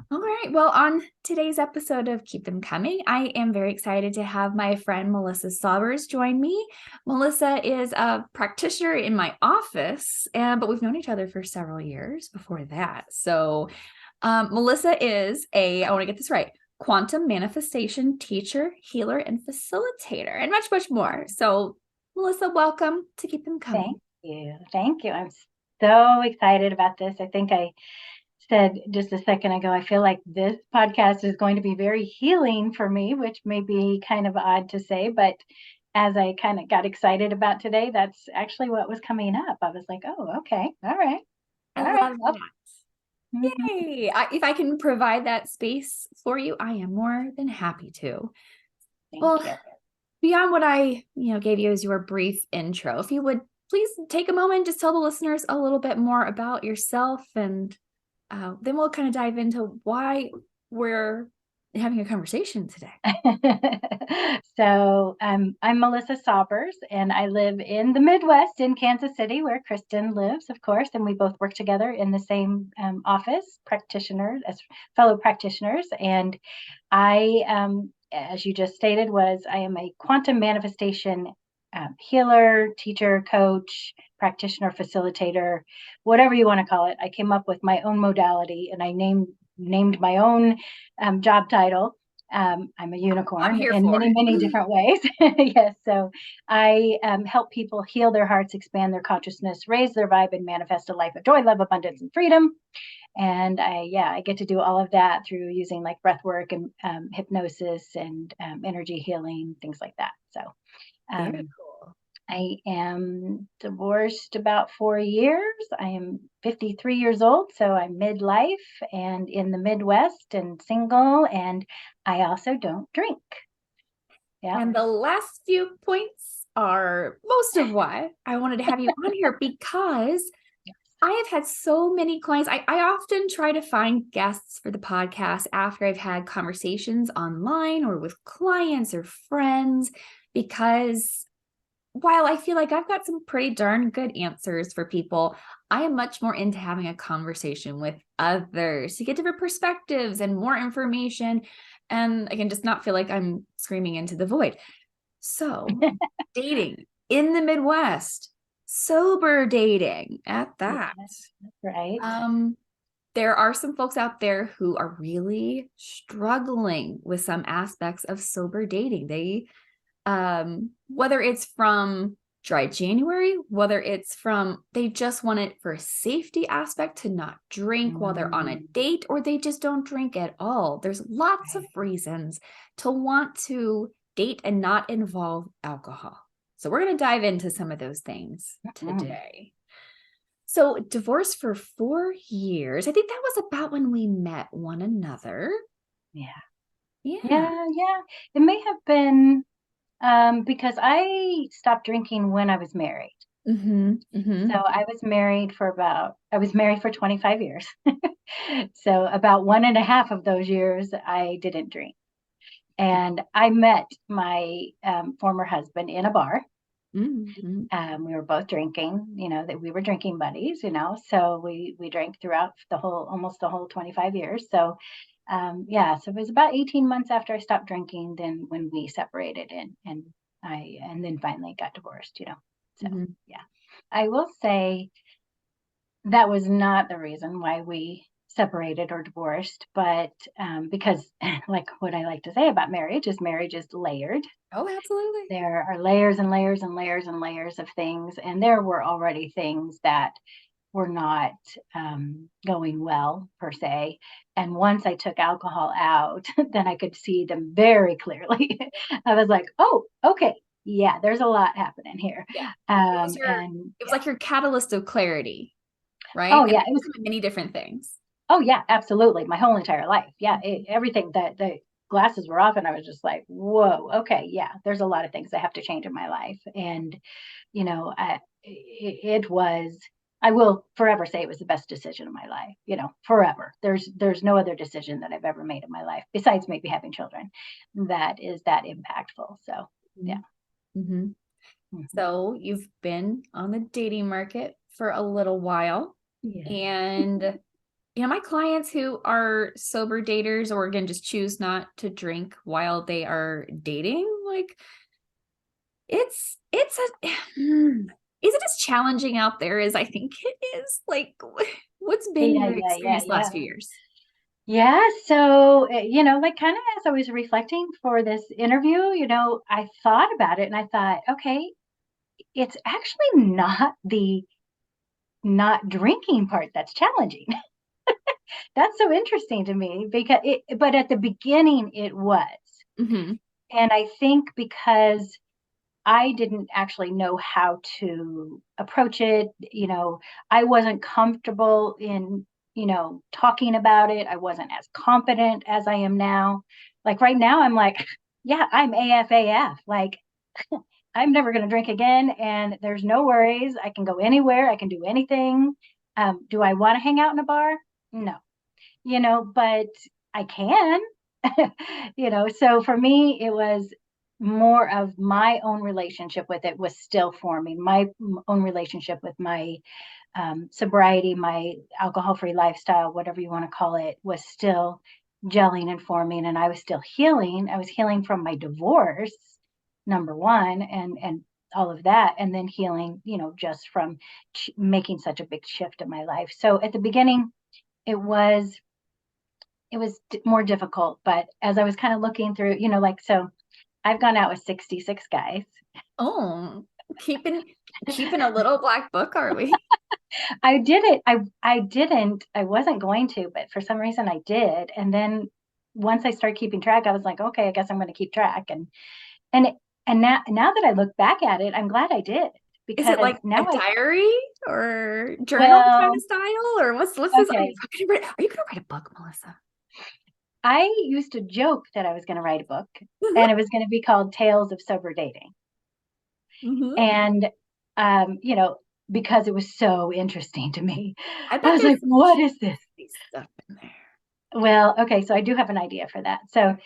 All right. Well, on today's episode of Keep Them Coming, I am very excited to have my friend Melissa Saubers join me. Melissa is a practitioner in my office, but we've known each other for several years before that. Melissa is I want to get this right, quantum manifestation teacher, healer, and facilitator, and much, much more. So, Melissa, welcome to Keep Them Coming. Thank you. Thank you. I'm so excited about this. I think I said just a second ago, I feel like this podcast is going to be very healing for me, which may be kind of odd to say, but as I kind of got excited about today, that's actually what was coming up. I was like, oh, okay. All right. I All right. love Well, that. mhm. Yay. If I can provide that space for you, I am more than happy to. Thank Well, you. beyond what I gave you as your brief intro, if you would please take a moment, just tell the listeners a little bit more about yourself, and then we'll kind of dive into why we're having a conversation today. So I'm Melissa Saubers, and I live in the Midwest in Kansas City, where Kristen lives, of course, and we both work together in the same office, practitioners as fellow practitioners. And as you just stated, I am a quantum manifestation healer, teacher, coach, practitioner, facilitator, whatever you want to call it. I came up with my own modality, and I named my own job title. I'm a I'm unicorn here in for. many, many different ways. Yes. So I help people heal their hearts, expand their consciousness, raise their vibe, and manifest a life of joy, love, abundance, and freedom. And I get to do all of that through using like breath work and hypnosis and energy healing, things like that. So Very um, cool. I am divorced about 4 years. I am 53 years old, so I'm midlife and in the Midwest and single, and I also don't drink. Yeah. And the last few points are most of why I wanted to have you on here, because I have had so many clients. I often try to find guests for the podcast after I've had conversations online or with clients or friends, because while I feel like I've got some pretty darn good answers for people, I am much more into having a conversation with others to get different perspectives and more information. And I can just not feel like I'm screaming into the void. So, dating in the Midwest, sober dating at Yeah, that. right. Um, there are some folks out there who are really struggling with some aspects of sober dating. Whether it's from dry January, whether it's from they just want it for a safety aspect to not drink while they're on a Mm, date, or they just don't drink at all. There's lots of right. reasons to want to date and not involve alcohol. So we're going to dive into some of those things Mm, today. So, divorced for 4 years. I think that was about when we met one another. yeah. Yeah. Yeah. It may have been because I stopped drinking when I was married. Mm-hmm. So Mm-hmm. I was married for 25 years. So about one and a half of those years, I didn't drink. And I met my former husband in a bar. Mm-hmm. We were both drinking, that we were drinking buddies, so we drank throughout almost the whole 25 years. So so it was about 18 months after I stopped drinking, then when we separated and then finally got divorced. So Mm-hmm. yeah, I will say that was not the reason why we separated or divorced, but because like what I like to say about marriage is layered. Oh, absolutely. There are layers and layers and layers and layers of things, and there were already things that were not going well per se. And once I took alcohol out, then I could see them very clearly. I was like, oh, okay, yeah, there's a lot happening here. Yeah. And It was yeah, like your catalyst of clarity, right? oh And yeah, it it was. could be many different things. Oh yeah, absolutely. My whole entire life. Yeah, Mhm. everything that the glasses were off, and I was just like, whoa, okay, yeah. There's a lot of things that have to change in my life, and it was. I will forever say it was the best decision of my life. Forever. There's no other decision that I've ever made in my life besides maybe having children that is that impactful. So yeah. Mm-hmm. Mhm. So you've been on the dating market for a little while, Yes. and My clients who are sober daters or again just choose not to drink while they are dating, like it's a is it as challenging out there as I think it is? Like what's been Yeah, your yeah, yeah, experience the yeah. last few years? Yeah, so, like kind of as I was reflecting for this interview, I thought about it and I thought, okay, it's actually not the not drinking part that's challenging. That's so interesting to me but at the beginning it was. Mm-hmm. And I think because I didn't actually know how to approach it, I wasn't comfortable in, talking about it. I wasn't as confident as I am now. Like right now, I'm like, yeah, I'm AFAF. Like, I'm never going to drink again. And there's no worries. I can go anywhere. I can do anything. Do I want to hang out in a bar? No, but I can, so for me, it was more of my own relationship with it was still forming my own relationship with my sobriety, my alcohol-free lifestyle, whatever you want to call it, was still gelling and forming. And I was still healing. I was healing from my divorce, number one, and all of that. And then healing, just from making such a big shift in my life. So at the beginning, it was more difficult. But as I was kind of looking through, so I've gone out with 66 guys. Oh, keeping a little black book, are we? I did it. I didn't, I wasn't going to, but for some reason I did. And then once I started keeping track, I was like, okay, I guess I'm going to keep track. And, it, and now that I look back at it, I'm glad I did Is it because like a now diary or journal kind well, of style? Or what's this? okay. Are you gonna write a book, Melissa? I used to joke that I was going to write a book and it was going to be called Tales of Sober Dating. Mm-hmm. And, because it was so interesting to me, I I bet was there's like, what is this? stuff in there. Well, okay, so I do have an idea for that. So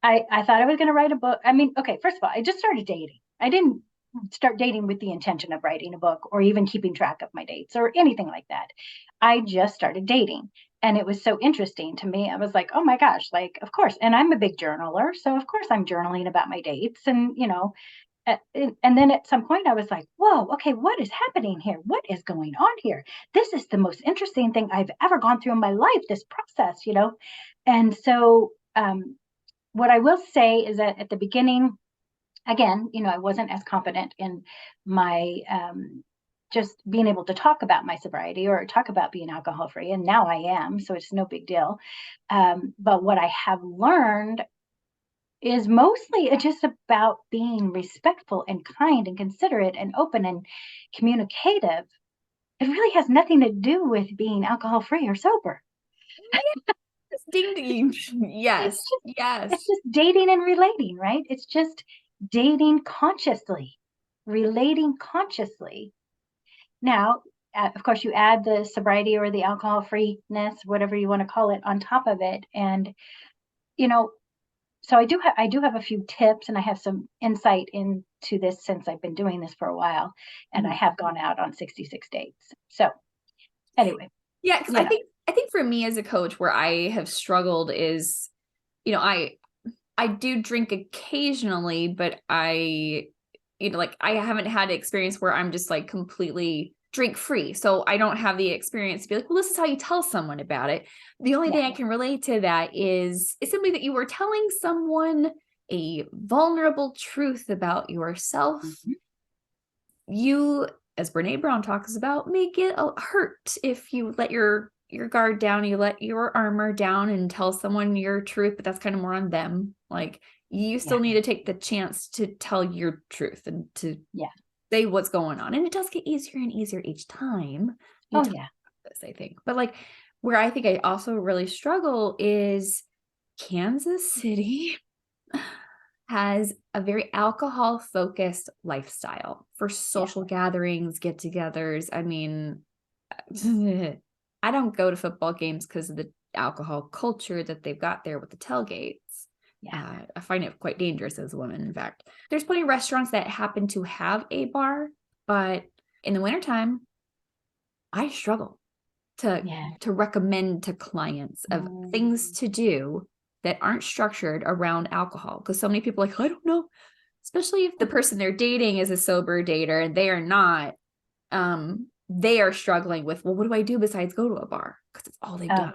I thought I was going to write a book. I mean, okay, first of all, I just started dating. I didn't start dating with the intention of writing a book or even keeping track of my dates or anything like that. I just started dating. And it was so interesting to me. I was like, oh my gosh, like, of course. And I'm a big journaler. So, of course, I'm journaling about my dates. And, and then at some point I was like, whoa, okay, what is happening here? What is going on here? This is the most interesting thing I've ever gone through in my life, this process. And so, what I will say is that at the beginning, again, I wasn't as confident in my just being able to talk about my sobriety or talk about being alcohol free. And now I am, so it's no big deal. But what I have learned is mostly just about being respectful and kind and considerate and open and communicative. It really has nothing to do with being alcohol free or sober. Yes, ding ding. It's Yes, just it's yes. just dating and relating, right? It's just dating consciously, relating consciously. Now, of course, you add the sobriety or the alcohol freeness, whatever you want to call it, on top of it, and you know, so I do have a few tips, and I have some insight into this since I've been doing this for a while, and I Mhm. have gone out on 66 dates. So anyway, Yeah, because you know, I think for me as a coach, where I have struggled is, I do drink occasionally, but like I haven't had an experience where I'm just like completely drink free. So I don't have the experience to be like, well, this is how you tell someone about it. The only yeah, thing I can relate to that is simply that you were telling someone a vulnerable truth about yourself. mhm, You, as Brene Brown talks about, may get hurt if you let your guard down, you let your armor down and tell someone your truth, but that's kind of more on them. Like you yeah, still need to take the chance to tell your truth and to yeah. say what's going on. And it does get easier and easier each time you Oh talk yeah, about this, I think. But like where I think I also really struggle is Kansas City has a very alcohol focused lifestyle for yeah, social gatherings, get togethers. I mean, I don't go to football games because of the alcohol culture that they've got there with the tailgates. yeah. I find it quite dangerous as a woman, in fact. There's plenty of restaurants that happen to have a bar, but in the wintertime, I struggle. to recommend to clients of things to do that aren't structured around alcohol. Because so many people are like, I don't know, especially if the person they're dating is a sober dater and they are not, they are struggling with, well, what do I do besides go to a bar? Because it's all they've done.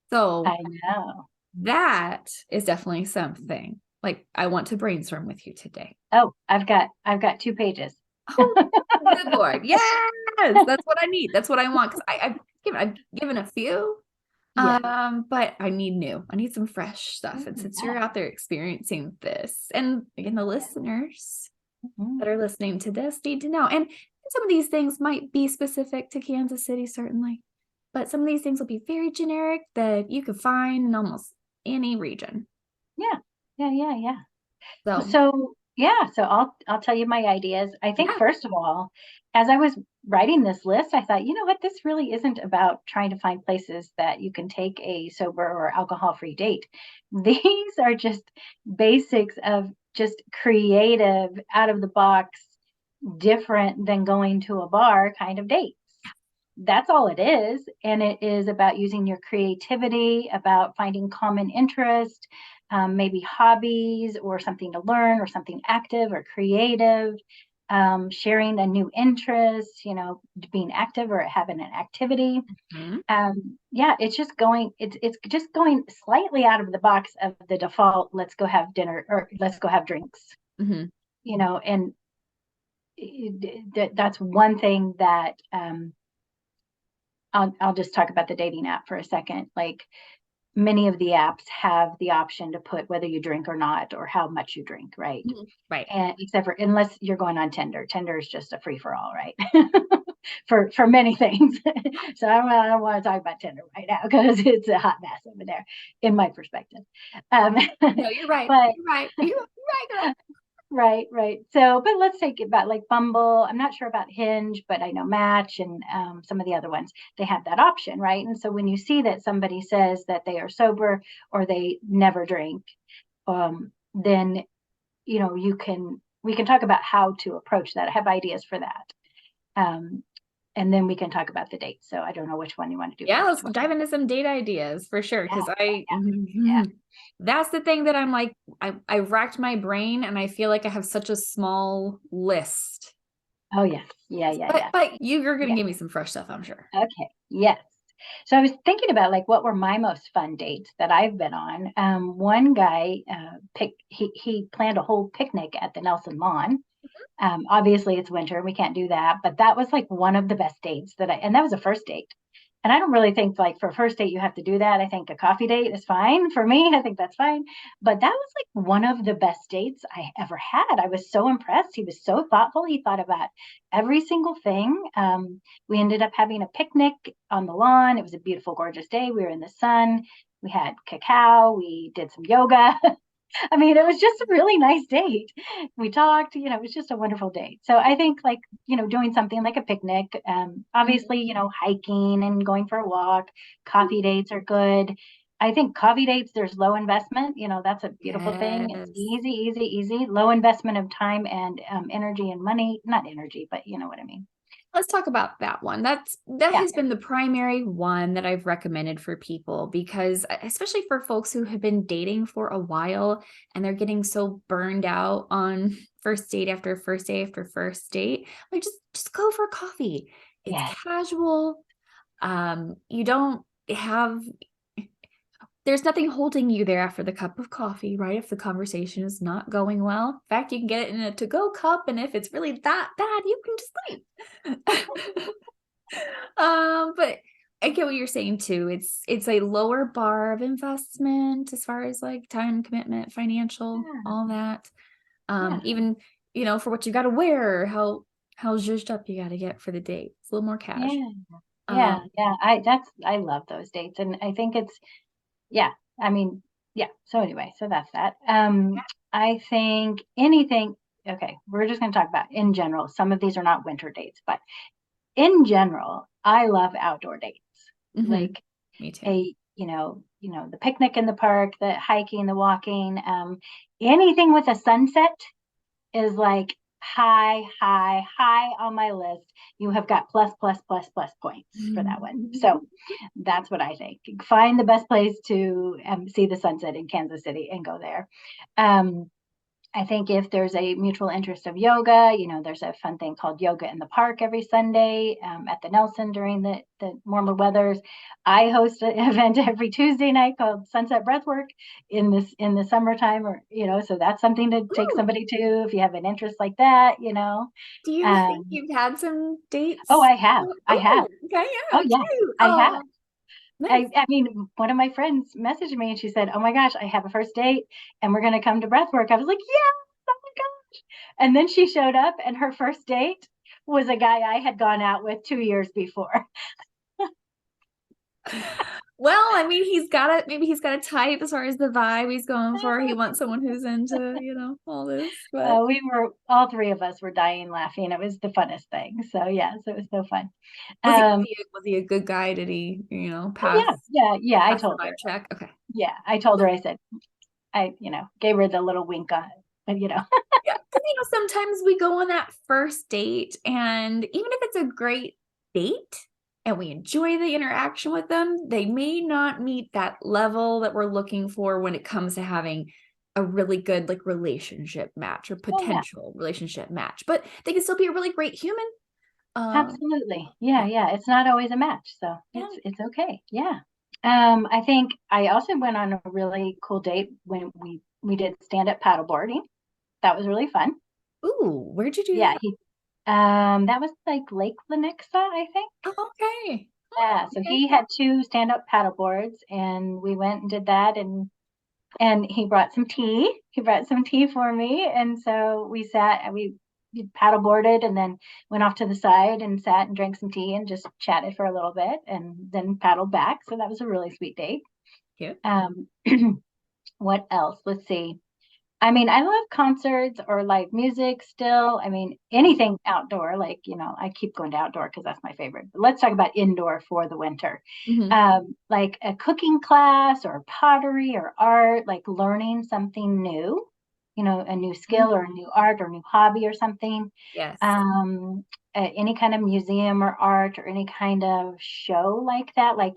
So I know. that is definitely something like I want to brainstorm with you today. Oh, I've got 2 pages. Oh, good Lord. Yes, that's what I need. That's what I want. Because I've given a few. But I need some fresh stuff. And since you're out there experiencing this, and again, the listeners that are listening to this need to know. And some of these things might be specific to Kansas City, certainly, but some of these things will be very generic that you can find in almost any region. Yeah. So So I'll tell you my ideas. I think first of all, as I was writing this list, I thought, you know what, this really isn't about trying to find places that you can take a sober or alcohol-free date. These are just basics of just creative, out of the box, different than going to a bar kind of dates. That's all it is. And it is about using your creativity, about finding common interest, maybe hobbies or something to learn or something active or creative, sharing a new interest, being active or having an activity. It's just going slightly out of the box of the default, let's go have dinner or let's go have drinks. And that's one thing that I'll just talk about the dating app for a second. Like, many of the apps have the option to put whether you drink or not, or how much you drink, right? Right. And except for, unless you're going on Tinder. Tinder is just a free for all, right? for many things. So I don't want to talk about Tinder right now because it's a hot mess over there, in my perspective. No, you're right. But, you're right. You're right. Right. So, but let's take it about like Bumble. I'm not sure about Hinge, but I know Match and some of the other ones, they have that option, right? And so when you see that somebody says that they are sober or they never drink, then, we can talk about how to approach that. I have ideas for that. And then we can talk about the dates. So I don't know which one you want to do. Yeah, let's dive into some date ideas for sure. Because that's the thing that I'm like, I racked my brain and I feel like I have such a small list. Oh, yes. Yeah. But you're going to give me some fresh stuff, I'm sure. Okay. Yes. So I was thinking about like what were my most fun dates that I've been on. One guy he planned a whole picnic at the Nelson Lawn. Obviously it's winter, we can't do that, but that was like one of the best dates and that was a first date. And I don't really think like for a first date you have to do that. I think a coffee date is fine for me. I think that's fine. But that was like one of the best dates I ever had. I was so impressed. He was so thoughtful. He thought about every single thing. We ended up having a picnic on the lawn. It was a beautiful, gorgeous day. We were in the sun. We had cacao. We did some yoga. I mean, it was just a really nice date. We talked, it was just a wonderful date. So I think like, doing something like a picnic, obviously, hiking and going for a walk, coffee dates are good. I think coffee dates, there's low investment, that's a beautiful thing. It's easy, low investment of time and energy and money, not energy, but you know what I mean. Let's talk about that one. That has been the primary one that I've recommended for people, because especially for folks who have been dating for a while and they're getting so burned out on first date after first date after first date, like just go for coffee. It's casual. You don't have, there's nothing holding you there after the cup of coffee, right? If the conversation is not going well. In fact, you can get it in a to-go cup, and if it's really that bad, you can just leave. But I get what you're saying too. It's a lower bar of investment as far as like time commitment, financial, all that. Even, for what you got to wear, how zhuzhed up you got to get for the date. It's a little more casual. Yeah. I love those dates, and I think it's, I mean, so anyway, so that's that. I think anything, okay, we're just going to talk about in general. Some of these are not winter dates, but in general, I love outdoor dates. Like me too. The picnic in the park, the hiking, the walking, anything with a sunset is like high, high, high on my list. You have got plus, plus, plus, plus points for that one. So that's what I think. Find the best place to see the sunset in Kansas City and go there. I think if there's a mutual interest of yoga, there's a fun thing called Yoga in the Park every Sunday at the Nelson during the warmer weathers. I host an event every Tuesday night called Sunset Breathwork in the summertime, or so that's something to take Ooh, somebody to if you have an interest like that. do you think Um, you've had some oh, dates? I have, I have. Oh, okay, Oh yeah, yeah, cute. I have. Oh, nice. I mean, one of my friends messaged me and she said, "Oh my gosh, I have a first date and we're going to come to breathwork." I was like, "Yeah, oh my gosh." And then she showed up and her first date was a guy I had gone out with 2 years before. Well, I mean, maybe he's got a type as far as the vibe he's going for. He wants someone who's into, all this, but All three of us were dying laughing. It was the funnest thing. So yeah, so it was so fun. was he a good guy? Did he, Oh yeah, yeah. I pass the told her. vibe check? Okay. Yeah, I told her. I said, gave her the little wink on it, but Yeah, because sometimes we go on that first date, and even if it's a great date and we enjoy the interaction with them, they may not meet that level that we're looking for when it comes to having a really good like relationship match or oh yeah. potential relationship match. But they can still be a really great human. Absolutely. Yeah, Yeah, yeah. It's not always a match, so yeah. it's okay. Yeah. I think I also went on a really cool date when we did stand-up paddleboarding. That was really fun. Ooh, where'd you do Yeah, that? that was like Lake Lenexa, I think. Oh, okay. Yeah, so Okay. he had two stand-up paddleboards and we went and did that, and he brought some tea. He brought some tea for me. And so we sat and we paddle boarded and then went off to the side and sat and drank some tea and just chatted for a little bit and then paddled back. So that was a really sweet date. Cute. Um, what else? Let's see. I mean, I love concerts or like music still. I mean, anything outdoor, like, I keep going to outdoor because that's my favorite. But let's talk about indoor for the winter. Mhm. Like a cooking class or pottery or art, like learning something new, a new skill or a new art or new hobby or something. Yes. Um, any kind of museum or art or any kind of show like that, like,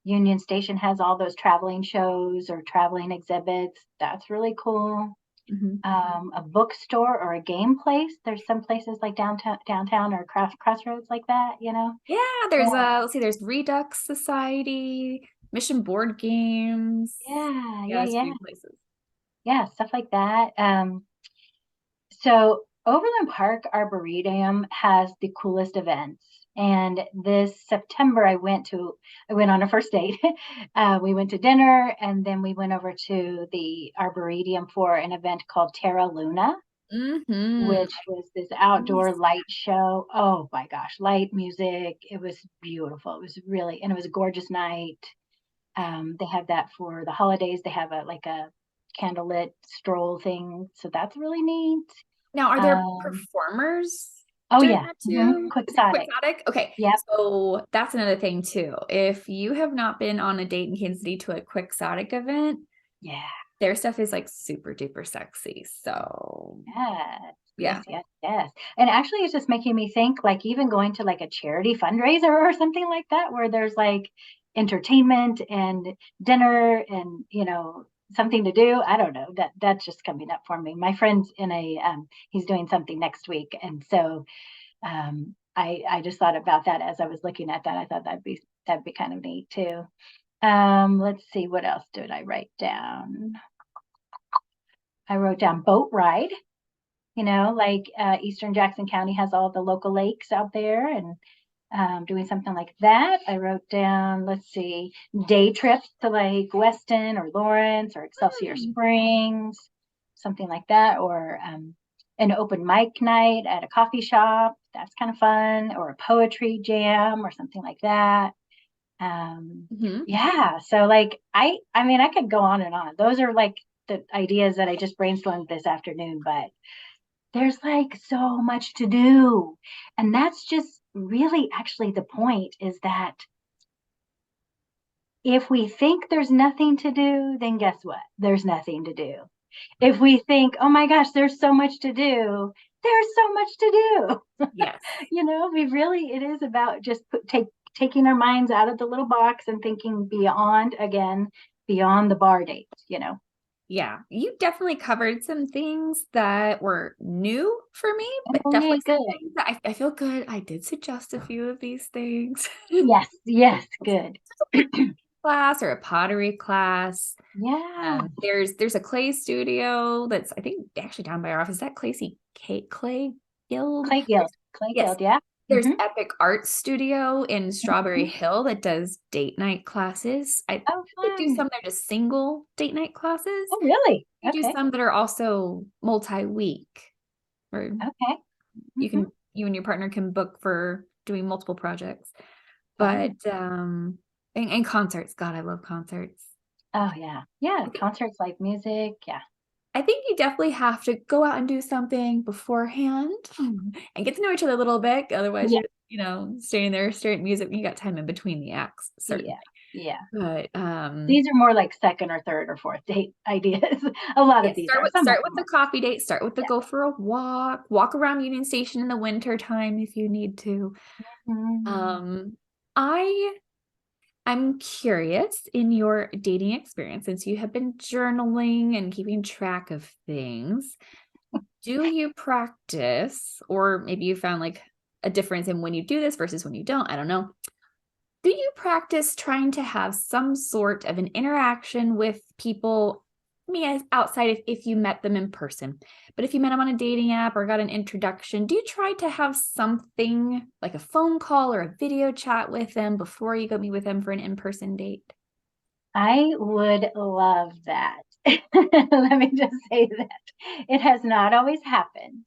Union Station has all those traveling shows or traveling exhibits. That's really cool. Mhm. A bookstore or a game place. There's some places like downtown or crossroads like that. Yeah, there's let's see, there's Redux Society, Mission Board Games. Yeah, Yeah, yeah, there's a yeah, few places. yeah, stuff like that. So Overland Park Arboretum has the coolest events. And this September, I went on a first date. We went to dinner and then we went over to the Arboretum for an event called Terra Luna, Mm-hmm. which was this outdoor light show. Oh my gosh, light music. It was beautiful. It was really, and it was a gorgeous night. They have that for the holidays. They have a candlelit stroll thing. So that's really neat. Now, are there Um, performers oh during yeah, that too? Is it quixotic. quixotic? Okay, Yep. so that's another thing too. If you have not been on a date in Kansas City to a quixotic event, Yeah. their stuff is like super duper sexy. So Yes. yeah. Yes, yes, yes. And actually it's just making me think like even going to like a charity fundraiser or something like that where there's like entertainment and dinner and something to do. I don't know. That's just coming up for me. My friend's in a he's doing something next week. And so I just thought about that as I was looking at that. I thought that'd be kind of neat too. Let's see, what else did I write down? I wrote down boat ride. Like Eastern Jackson County has all the local lakes out there and doing something like that. I wrote down, let's see, day trips to like Weston or Lawrence or Excelsior Hmm. Springs, something like that, or an open mic night at a coffee shop. That's kind of fun, or a poetry jam or something like that. Mm-hmm. Yeah, so like I mean I could go on and on. Those are like the ideas that I just brainstormed this afternoon, but there's like so much to do. And that's just really actually the point is that if we think there's nothing to do, then guess what? There's nothing to do. If we think, oh my gosh, there's so much to do, there's so much to do. Yes. It is about just taking our minds out of the little box and thinking beyond the bar dates. Yeah, you definitely covered some things that were new for me, but Oh, yay, definitely some good. things that I feel good. I did suggest a few of these things. Yes, yes, good. Class or a pottery class. Yeah. There's a clay studio that's I think actually down by our office. Is that Clay Guild? Clay Yes. Guild, yeah. There's Mm-hmm. Epic Art Studio in Strawberry Mm-hmm. Hill that does date night classes. I Oh, they do fun. some that are just single date night classes. Oh, really? They do Okay. some that are also multi-week, or Okay. Mm-hmm. you and your partner can book for doing multiple projects. But Fun. and concerts. God, I love concerts. Oh, yeah. Yeah. I think Concerts, like music. Yeah. I think you definitely have to go out and do something beforehand and get to know each other a little bit. Otherwise, Yeah. you're staying there staring at music. You got time in between the acts, certainly. Yeah. Yeah. But These are more like second or third or fourth date ideas. A lot of yeah, these start are. with Some of start with them the are. coffee date. Start with the Yeah. go for a walk around Union Station in the winter time if you need to. Mm. Um, I I'm curious in your dating experience, since you have been journaling and keeping track of things, do you practice, or maybe you found like a difference in when you do this versus when you don't? I don't know. Do you practice trying to have some sort of an interaction with people? I mean, as outside if you met them in person, but if you met them on a dating app or got an introduction, do you try to have something like a phone call or a video chat with them before you go meet with them for an in-person date? I would love that. Let me just say that it has not always happened.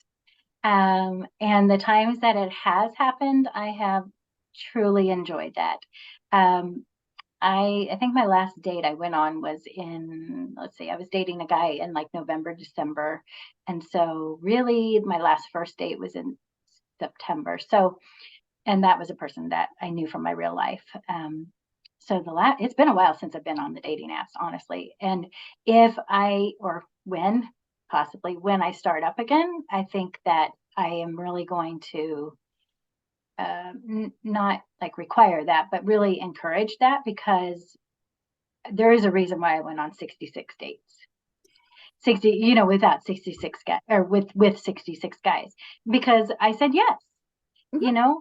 And the times that it has happened, I have truly enjoyed that. Um, I think my last date I went on was let's see, I was dating a guy in like November, December. And so really my last first date was in September. So, and that was a person that I knew from my real life. So it's been a while since I've been on the dating apps, honestly. And if I, or when, possibly when I start up again, I think that I am really going to not like require that, but really encourage that, because there is a reason why I went on 66 dates. 60, without 66 guys, or with 66 guys, because I said yes. Mhm, you know mhm.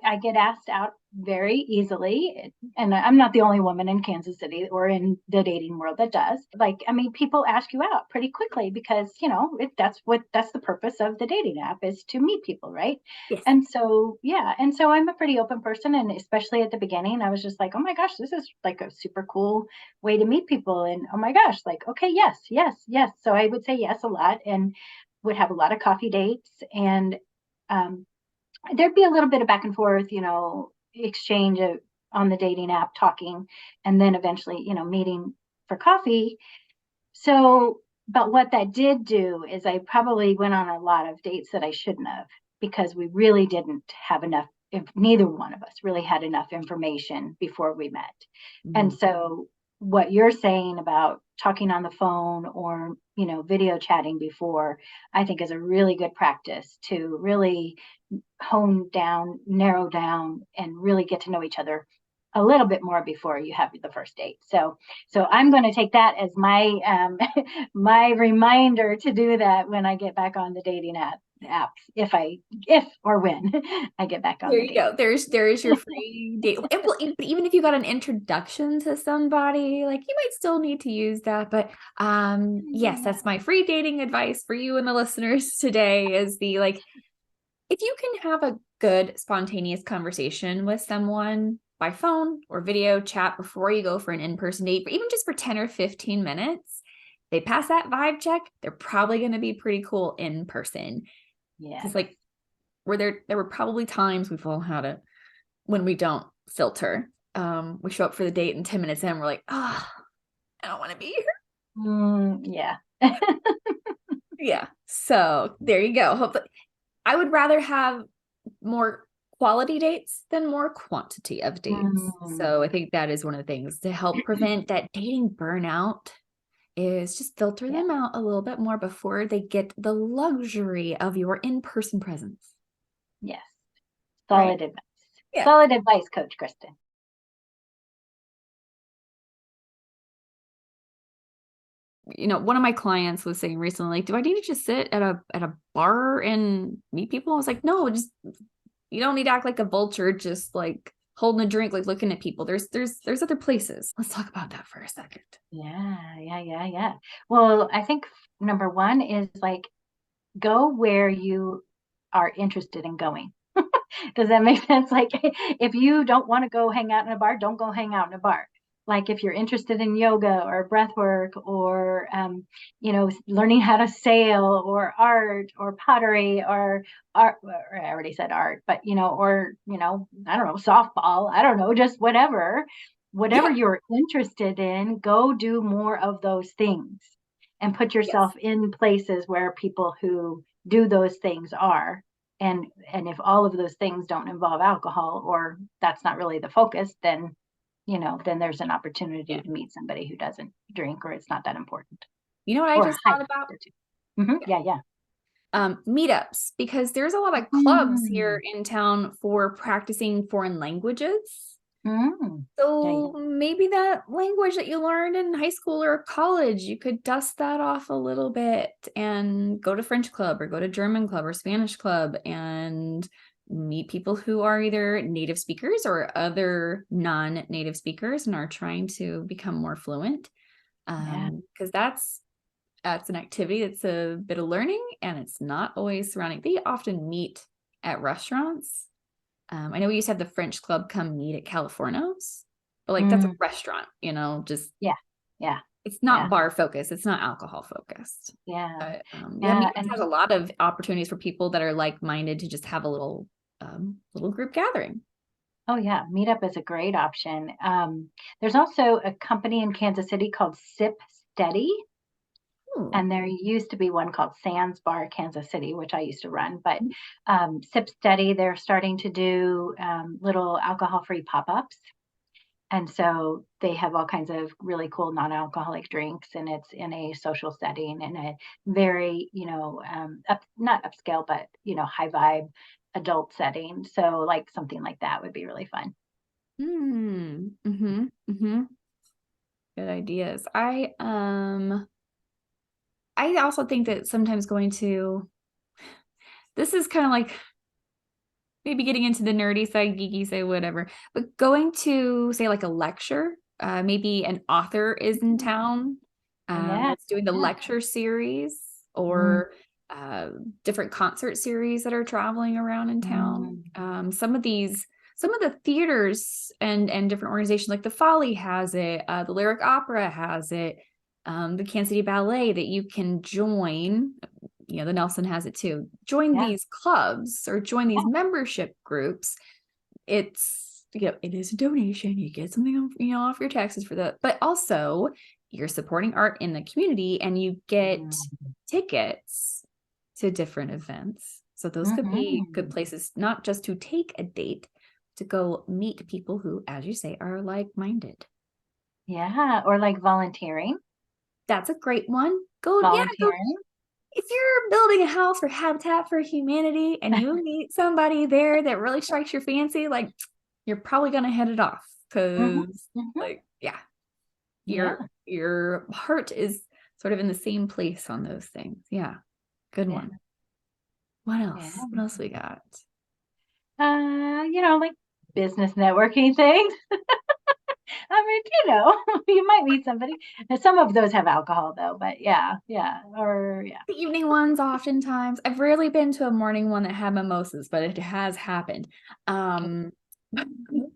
I get asked out very easily, and I'm not the only woman in Kansas City or in the dating world that does. Like, I mean, people ask you out pretty quickly because that's the purpose of the dating app, is to meet people, right? Yes. And so, yeah, and so I'm a pretty open person, and especially at the beginning I was just like, oh my gosh, this is like a super cool way to meet people, and oh my gosh, like, okay, yes, yes, yes. So I would say yes a lot, and would have a lot of coffee dates, and um, there'd be a little bit of back and forth, exchange on the dating app, talking, and then eventually, meeting for coffee. So, but what that did do is I probably went on a lot of dates that I shouldn't have, because we really didn't have enough, if neither one of us really had enough information before we met. And Mm. so what you're saying about talking on the phone or, video chatting before, I think is a really good practice to really hone down, narrow down, and really get to know each other a little bit more before you have the first date. So I'm going to take that as my my reminder to do that when I get back on the dating apps, if or when I get back on There the you go. dating. There's your free date. Even if you got an introduction to somebody, like you might still need to use that. But yes, that's my free dating advice for you and the listeners today is the like if you can have a good spontaneous conversation with someone by phone or video chat before you go for an in-person date, or even just for 10 or 15 minutes, they pass that vibe check, they're probably going to be pretty cool in person. Yes. Because like there were probably times we've all had it when we don't filter. We show up for the date and 10 minutes in, we're like, oh, I don't want to be here. Yeah. Yeah. So there you go. Hopefully, I would rather have more quality dates than more quantity of dates. Mm, So I think that is one of the things to help prevent that dating burnout is just filter them out a little bit more before they get the luxury of your in-person presence. Yes. Right? Solid advice. Yeah. Solid advice, Coach Kristen. One of my clients was saying recently, like, do I need to just sit at a bar and meet people? I was like, no, just, you don't need to act like a vulture, just like holding a drink, like looking at people. There's other places. Let's talk about that for a second. Yeah. Well, I think number one is like, go where you are interested in going. Does that make sense? Like, if you don't want to go hang out in a bar, don't go hang out in a bar. Like, if you're interested in yoga or breath work or, learning how to sail or art or pottery or art, I already said art, but, I don't know, softball, I don't know, just whatever Yeah. you're interested in, go do more of those things and put Yes. yourself in places where people who do those things are. And if all of those things don't involve alcohol, or that's not really the focus, then then there's an opportunity Yeah. to meet somebody who doesn't drink, or it's not that important, You know what I or just high thought about? Yeah. Meetups, because there's a lot of clubs here Mm. in town for practicing foreign languages. Mm. So Yeah. maybe that language that you learned in high school or college, you could dust that off a little bit and go to French club or go to German club or Spanish club and meet people who are either native speakers or other non-native speakers and are trying to become more fluent. Yeah. Because that's an activity that's a bit of learning, and it's not always surrounding. They often meet at restaurants. I know we used to have the French club come meet at Californo's, but like that's a Mm. restaurant, just Yeah. Yeah. it's not Yeah. bar focused, it's not alcohol focused. Yeah. But yeah, Yeah. Meetups And has a lot of opportunities for people that are like-minded to just have a little group gathering. oh yeah, Meetup is a great option. There's also a company in Kansas City called Sip Steady. Ooh. And there used to be one called Sands Bar Kansas City, which I used to run. But Sip Steady, they're starting to do little alcohol-free pop-ups. And so they have all kinds of really cool non-alcoholic drinks, and it's in a social setting and a very, not upscale, but high vibe adult setting. So like something like that would be really fun. Mm-hmm. Good ideas. I also think that sometimes going to this is kind of like maybe getting into the nerdy side, geeky side, whatever, but going to say like a lecture, maybe an author is in Mm. town, Yeah. that's doing the Yeah. lecture series Mm, or uh, different concert series that are traveling around in town. mm. Some of the theaters and different organizations like the Folly has it, the Lyric Opera has it, the Kansas City Ballet that you can join. The Nelson has it too. Join Yeah. these clubs or join these Yeah. membership groups. It is a donation. You get something, off your taxes for that. But also you're supporting art in the community and you get Mm. tickets to different events. So those could be good Mhm. places, not just to take a date, to go meet people who, as you say, are like-minded. Yeah, or like volunteering. That's a great one. Go Volunteering. if you're building a house for Habitat for Humanity and you meet somebody there that really strikes your fancy, like you're probably gonna hit it off Mhm, because, mhm. like, yeah, Yeah, your heart is sort of in the same place on those things. Yeah, good yeah, one. What yeah. else? What else we got? Like business networking things. I mean, you might meet somebody. And some of those have alcohol though, but yeah, or yeah. The evening ones, oftentimes. I've rarely been to a morning one that had mimosas, but it has happened. Um,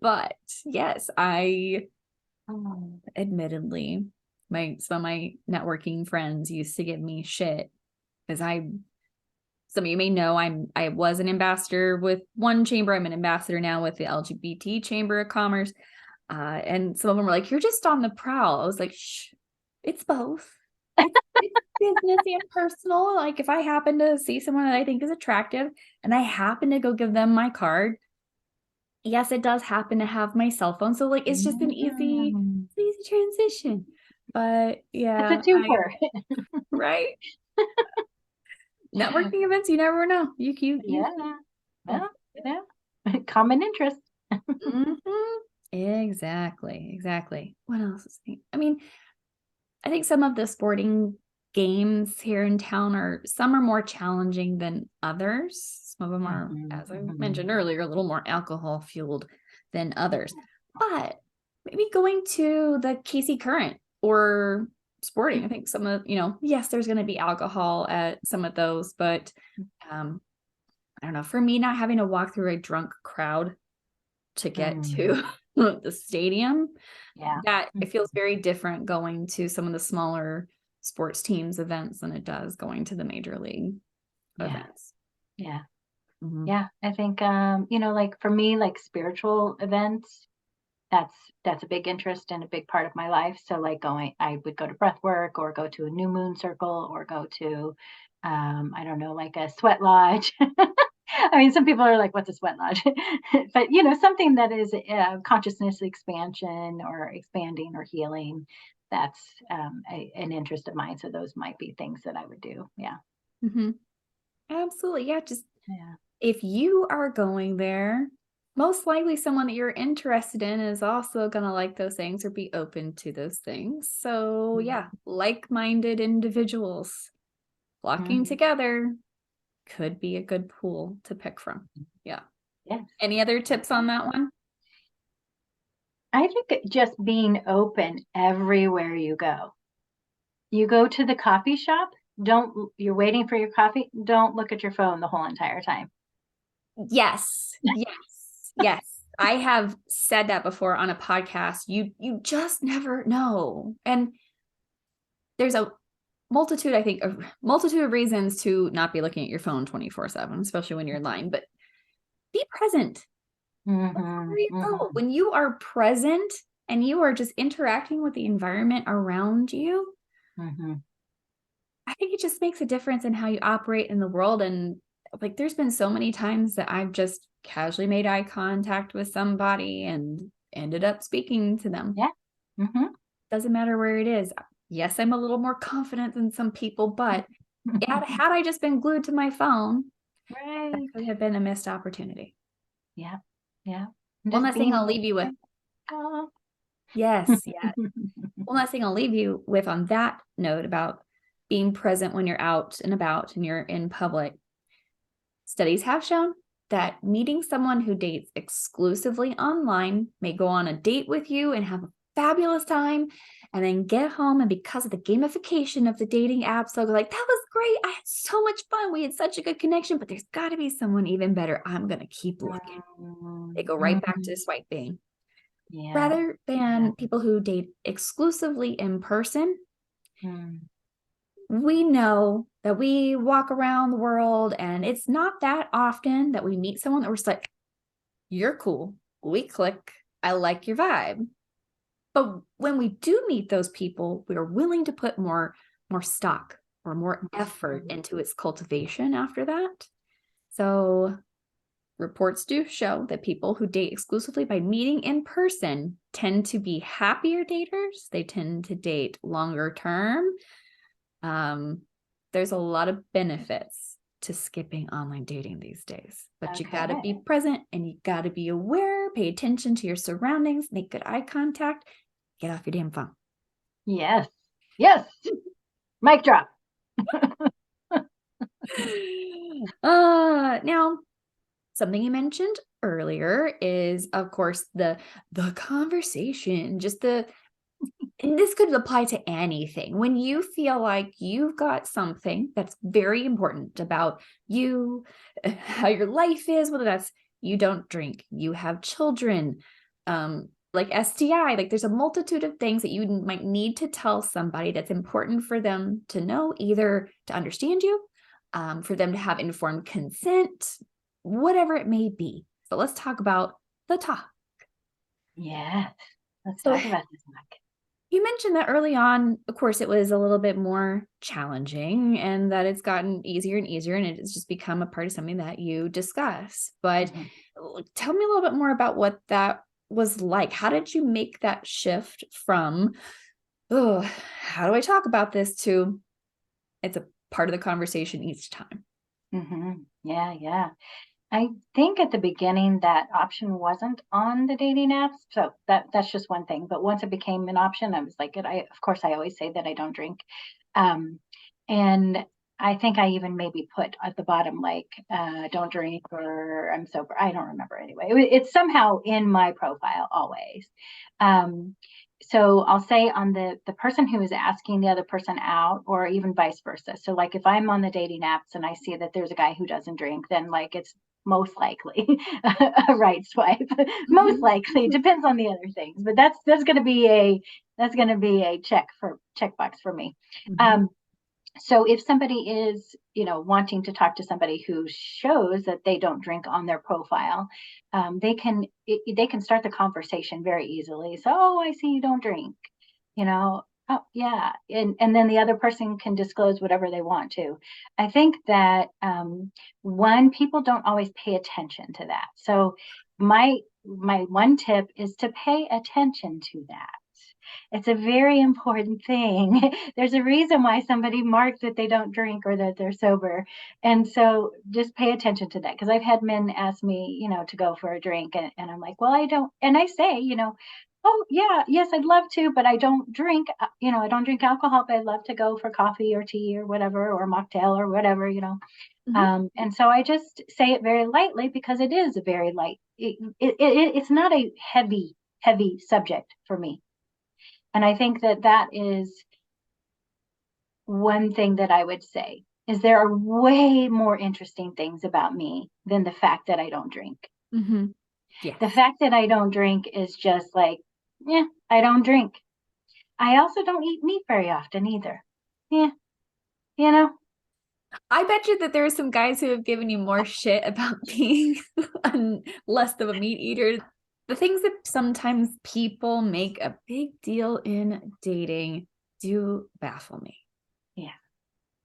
but yes, I admittedly, some of my networking friends used to give me shit because some of you may know I was an ambassador with one chamber. I'm an ambassador now with the LGBT Chamber of Commerce. And some of them were like, "You're just on the prowl." I was like, "Shh, it's both. It's business and personal. Like if I happen to see someone that I think is attractive and I happen to go give them my card, yes, it does happen to have my cell phone. So like it's just an easy, Mm. easy transition." But yeah, It's a twofer. right. Networking events, you never know. You Yeah. Well, common interest. Mhm. Exactly. What else is I mean, I think some of the sporting games here in town some are more challenging than others. Some of them are, Mhm, as I mhm. mentioned earlier, a little more alcohol fueled than others. But maybe going to the Casey Current or sporting, I think some of, yes, there's going to be alcohol at some of those, but um, I don't know, for me, not having to walk through a drunk crowd to get Mm, to the stadium, yeah. that Mm, it feels very different going to some of the smaller sports teams events than it does going to the major league yeah. events. Yeah. Mhm. Yeah. I think like for me, like spiritual events, that's that's a big interest and a big part of my life. So like I would go to breath work or go to a new moon circle or go to I don't know, like a sweat lodge. I mean, some people are like, what's a sweat lodge? But something that is consciousness expansion or expanding or healing. That's an interest of mine. So those might be things that I would do. Yeah. Mhm. Absolutely. Yeah. Just Yeah. if you are going there, most likely someone that you're interested in is also going to like those things or be open to those things. So, yeah, like minded individuals flocking Mhm. together could be a good pool to pick from. Yeah. Yes. Any other tips on that one? I think just being open everywhere you go. You go to the coffee shop, you're waiting for your coffee, don't look at your phone the whole entire time. Yes. I have said that before on a podcast. You just never know. And there's a multitude of reasons to not be looking at your phone 24/7, especially when you're in line, but be present Mhm, wherever you go. mhm, When you are present and you are just interacting with the environment around you, mhm. I think it just makes a difference in how you operate in the world. And like, there's been so many times that I've just casually made eye contact with somebody and ended up speaking to them. Yeah. Mhm. Doesn't matter where it is. Yes, I'm a little more confident than some people, but had I just been glued to my phone, that Right. could have been a missed opportunity. Yeah, yeah. One Just last thing being I'll leave you with. open. Aw. Yes, yeah. One last thing I'll leave you with on that note about being present when you're out and about and you're in public. Studies have shown that meeting someone who dates exclusively online may go on a date with you and have a fabulous time and then get home, and because of the gamification of the dating apps, they'll go like, that was great. I had so much fun. We had such a good connection, but there's got to be someone even better. I'm going to keep looking. They go right back to Mhm. swiping. Yeah, Rather yeah. than people who date exclusively in person, Mm. we know that we walk around the world and it's not that often that we meet someone that we're just like, you're cool. We click. I like your vibe. But when we do meet those people, we are willing to put more stock or more effort Mhm. into its cultivation after that. So reports do show that people who date exclusively by meeting in person tend to be happier daters. They tend to date longer term. Um, there's a lot of benefits to skipping online dating these days, but you got to Okay. be present and you got to be aware, pay attention to your surroundings, make good eye contact, get off your damn phone. Yes. Yes. Mic drop. Now, something you mentioned earlier is, of course, the conversation, just the and this could apply to anything. When you feel like you've got something that's very important about you, how your life is, whether that's you don't drink, you have children, like STI, like there's a multitude of things that you might need to tell somebody that's important for them to know, either to understand you, for them to have informed consent, whatever it may be. So let's talk about the talk. Yes. Let's So talk about this, Mike. you mentioned that early on, of course, it was a little bit more challenging and that it's gotten easier and easier and it's just become a part of something that you discuss. But Mhm. tell me a little bit more about what that was like. How did you make that shift from oh, how do I talk about this to? It's a part of the conversation each time. Yeah, yeah. I think at the beginning that option wasn't on the dating apps, so that's just one thing. But once it became an option, I was like, of course I always say that I don't drink, um, and I think I even maybe put at the bottom like don't drink or I'm sober. I don't remember anyway. It's somehow in my profile always. Um, so I'll say on the person who is asking the other person out, or even vice versa. So like if I'm on the dating apps and I see that there's a guy who doesn't drink, then like it's most likely a right swipe. Most likely, depends on the other things, but that's going to be a checkbox for me. Mm-hmm. So if somebody is, wanting to talk to somebody who shows that they don't drink on their profile, they can start the conversation very easily. So, oh, I see you don't drink, oh yeah, and then the other person can disclose whatever they want to. I think that one, people don't always pay attention to that. So my one tip is to pay attention to that. It's a very important thing. There's a reason why somebody marked that they don't drink or that they're sober. And so just pay attention to that. Because I've had men ask me, to go for a drink. And I'm like, well, I don't. And I say, oh, yeah, yes, I'd love to, but I don't drink, I don't drink alcohol, but I'd love to go for coffee or tea or whatever, or mocktail or whatever. Mm-hmm. And so I just say it very lightly because it is a very light, it's not a heavy subject for me. And I think that is one thing that I would say is there are way more interesting things about me than the fact that I don't drink. Mm-hmm. Yes. The fact that I don't drink is just like, yeah, I don't drink. I also don't eat meat very often either. Yeah, you know, I bet you that there are some guys who have given you more shit about being less of a meat eater. The things that sometimes people make a big deal in dating do baffle me. yeah.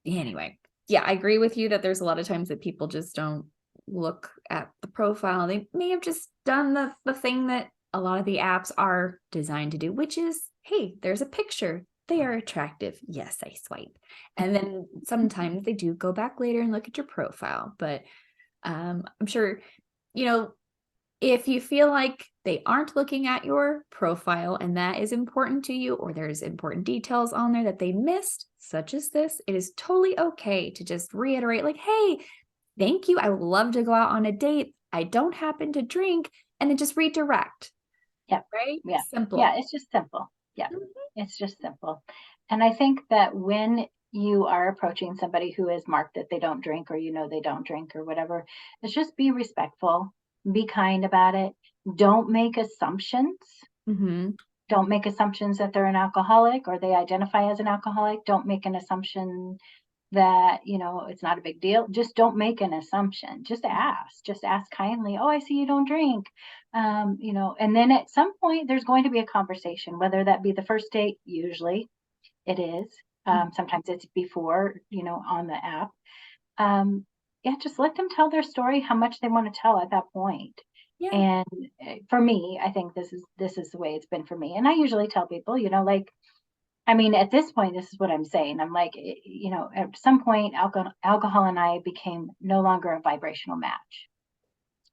Anyway, yeah, I agree with you that there's a lot of times that people just don't look at the profile. They may have just done the thing that a lot of the apps are designed to do, which is, hey, there's a picture. They are attractive. Yes, I swipe. And then sometimes they do go back later and look at your profile. But I'm sure, you know, if you feel like they aren't looking at your profile and that is important to you, or there's important details on there that they missed, such as this, it is totally okay to just reiterate, like, hey, thank you. I would love to go out on a date. I don't happen to drink, and then just redirect. Yeah. Right? Yeah. Simple. Yeah. It's just simple. Yeah. Mhm. It's just simple. And I think that when you are approaching somebody who is marked that they don't drink, or they don't drink or whatever, it's just be respectful, be kind about it. Don't make assumptions. Mhm. Don't make assumptions that they're an alcoholic or they identify as an alcoholic. Don't make an assumption that, it's not a big deal. Just don't make an assumption. Just ask kindly. Oh, I see you don't drink. And then at some point there's going to be a conversation, whether that be the first date. Usually it is. Sometimes it's before, on the app. Yeah, just let them tell their story, how much they want to tell at that point. Yeah. And for me, I think this is the way it's been for me. And I usually tell people, like, I mean, at this point, this is what I'm saying. I'm like, at some point, alcohol and I became no longer a vibrational match.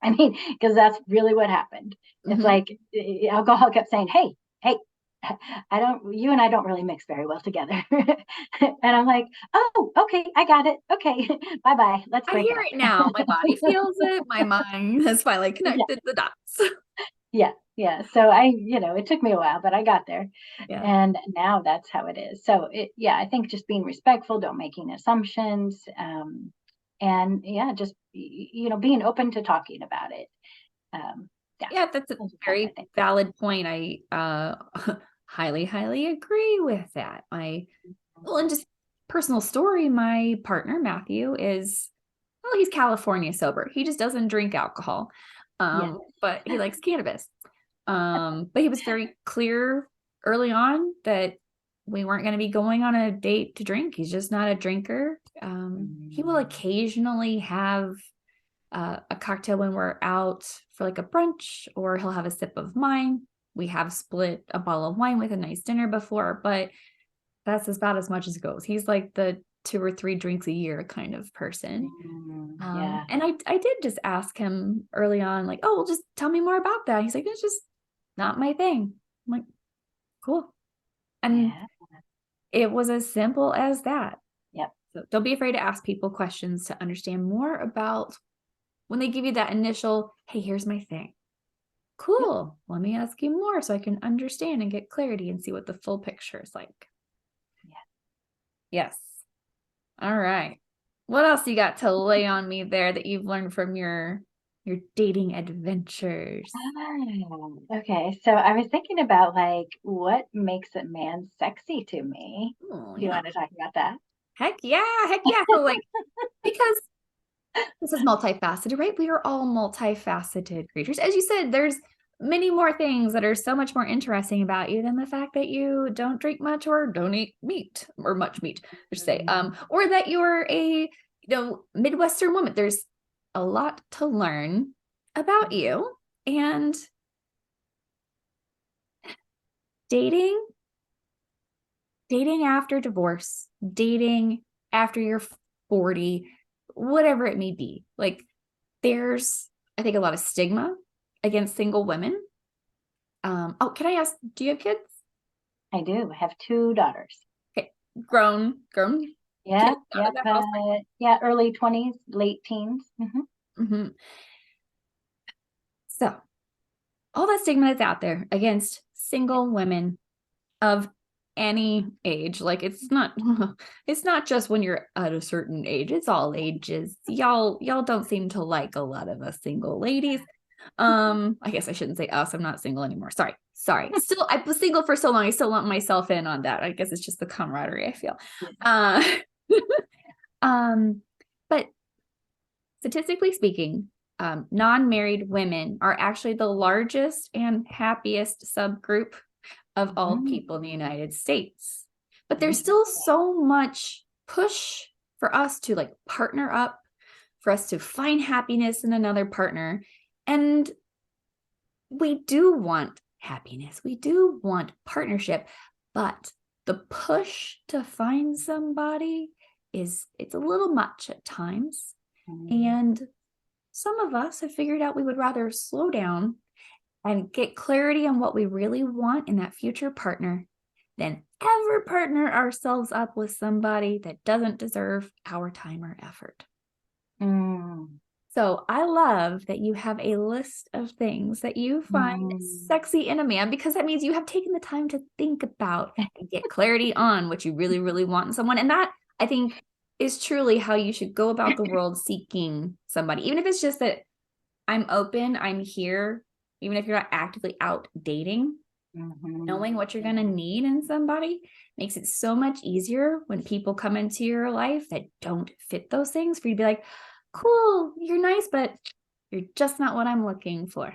I mean, because that's really what happened. It's Mhm. like alcohol kept saying, "Hey, hey, you and I don't really mix very well together." And I'm like, "Oh, okay, I got it. Okay, bye bye. Let's I break hear up." it now. My body feels it. My mind has finally Yeah, connected the dots. yeah, yeah. So it took me a while, but I got there. Yeah. And now that's how it is. So yeah, I think just being respectful, don't making assumptions, and yeah, just being open to talking about it. Yeah, Yeah, that's a those are kind of my very things. valid point. I highly, highly agree with that. Well, and just personal story, my partner, Matthew, he's California sober. He just doesn't drink alcohol. Yeah, But he likes cannabis. But he was very clear early on that we weren't going to be going on a date to drink. He's just not a drinker. He will occasionally have a cocktail when we're out for like a brunch, or he'll have a sip of mine. We have split a bottle of wine with a nice dinner before, but that's about as much as it goes. He's like the 2 or 3 drinks a year kind of person. Yeah. And I did just ask him early on, like, oh, well, just tell me more about that. He's like, it's just not my thing. I'm like, cool. And Yeah. it was as simple as that. Yep. So don't be afraid to ask people questions to understand more about when they give you that initial, hey, here's my thing. Yep. Cool. Let me ask you more so I can understand and get clarity and see what the full picture is like. Yeah. Yes. All right. What else you got to lay on me there that you've learned from your dating adventures? Okay. So I was thinking about like what makes a man sexy to me. Oh, Do you yeah. want to talk about that? Heck yeah. Heck yeah. So like because this is multifaceted, right? We are all multifaceted creatures. As you said, there's many more things that are so much more interesting about you than the fact that you don't drink much or don't eat meat or much meat, I should say. Or that you're a Midwestern woman. There's a lot to learn about you. And dating, dating after divorce, dating after you're 40, whatever it may be. Like there's, I think, a lot of stigma against single women. Oh, can I ask, do you have kids? I do. I have 2 daughters. Okay, grown Yeah. kids out Yeah. of the house. Yeah. Early 20s, late teens. Mhm. So all that stigma that's out there against single women of any age, like it's not just when you're at a certain age, it's all ages. Y'all don't seem to like a lot of us single ladies. I guess I shouldn't say us. I'm not single anymore. Sorry. Still, I was single for so long. I still lump myself in on that. I guess it's just the camaraderie I feel. Uh, um, but statistically speaking, non-married women are actually the largest and happiest subgroup of all people in the United States. But there's still so much push for us to like partner up, for us to find happiness in another partner. And we do want happiness, we do want partnership, but the push to find somebody it's a little much at times. And some of us have figured out we would rather slow down and get clarity on what we really want in that future partner than ever partner ourselves up with somebody that doesn't deserve our time or effort. Mm. So I love that you have a list of things that you find sexy in a man, because that means you have taken the time to think about and get clarity on what you really, really want in someone. And that, I think, is truly how you should go about the world seeking somebody. Even if it's just that I'm open, I'm here, even if you're not actively out dating, knowing what you're going to need in somebody makes it so much easier when people come into your life that don't fit those things for you to be like, cool, you're nice, but you're just not what I'm looking for.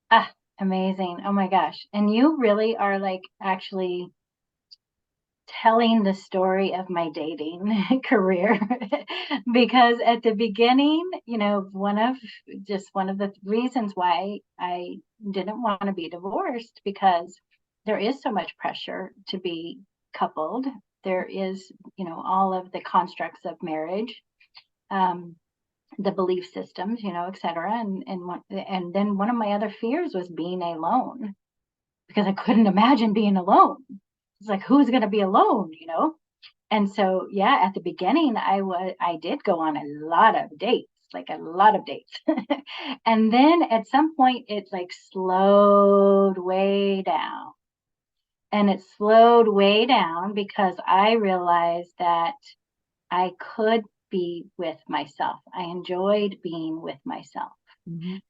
Ah, amazing. Oh my gosh. And you really are like actually telling the story of my dating career because at the beginning, one of the reasons why I didn't want to be divorced, because there is so much pressure to be coupled. There is, all of the constructs of marriage, the belief systems, et cetera. And then one of my other fears was being alone, because I couldn't imagine being alone. It's like, who's going to be alone? And so, yeah, at the beginning, I did go on a lot of dates, like a lot of dates. And then at some point, it like slowed way down. And it slowed way down because I realized that I could be with myself. I enjoyed being with myself.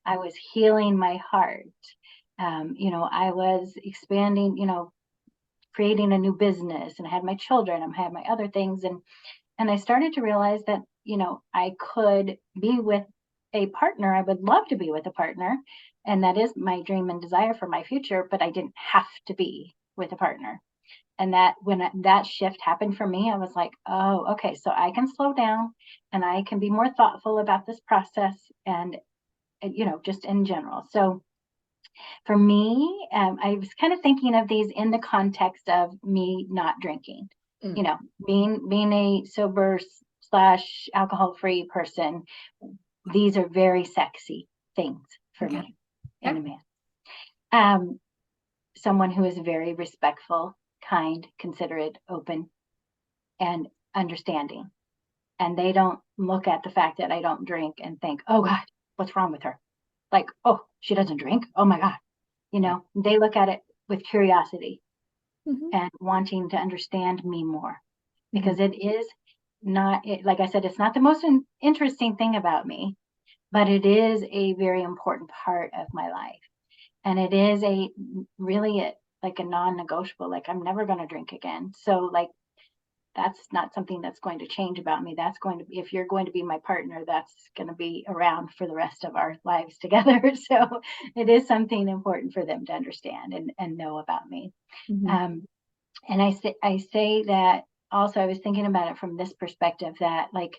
I was healing my heart. I was expanding, creating a new business, and I had my children, I had my other things. And I started to realize that, I could be with a partner. I would love to be with a partner. And that is my dream and desire for my future, but I didn't have to be with a partner. And that when that shift happened for me, I was like, oh, okay, so I can slow down and I can be more thoughtful about this process and, just in general. So For me, I was kind of thinking of these in the context of me not drinking. You know, being a sober slash alcohol free person, these are very sexy things for me in a man. Someone who is very respectful, kind, considerate, open, and understanding. And they don't look at the fact that I don't drink and think, oh God, what's wrong with her? Like, oh, she doesn't drink. Oh my God. You know, they look at it with curiosity and wanting to understand me more, because it is not, like I said, it's not the most interesting thing about me, but it is a very important part of my life. And it is like a non-negotiable, like I'm never going to drink again. So like, that's not something that's going to change about me. That's going to be, if you're going to be my partner, that's going to be around for the rest of our lives together. So it is something important for them to understand and know about me. And I say that also, I was thinking about it from this perspective, that like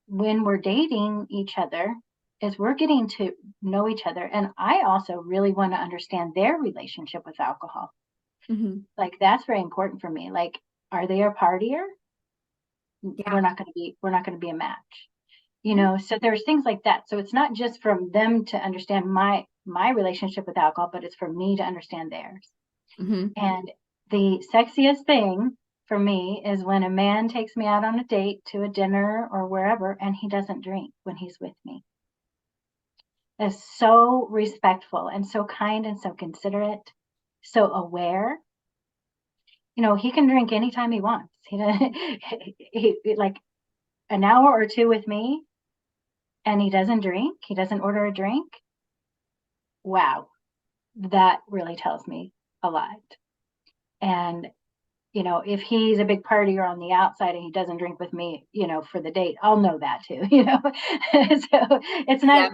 when we're dating each other, is we're getting to know each other. And I also really want to understand their relationship with alcohol. Like that's very important for me. Like, are they a partier? We're not going to be a match, you know? So there's things like that. So it's not just from them to understand my relationship with alcohol, but it's for me to understand theirs. And the sexiest thing for me is when a man takes me out on a date to a dinner or wherever, and he doesn't drink when he's with me. That's so respectful and so kind and so considerate, so aware. You know, he can drink anytime he wants. He like an hour or two with me and he doesn't drink, he doesn't order a drink. Wow, that really tells me a lot. And you know, if he's a big partier on the outside and he doesn't drink with me, you know, for the date, I'll know that too, you know. So it's not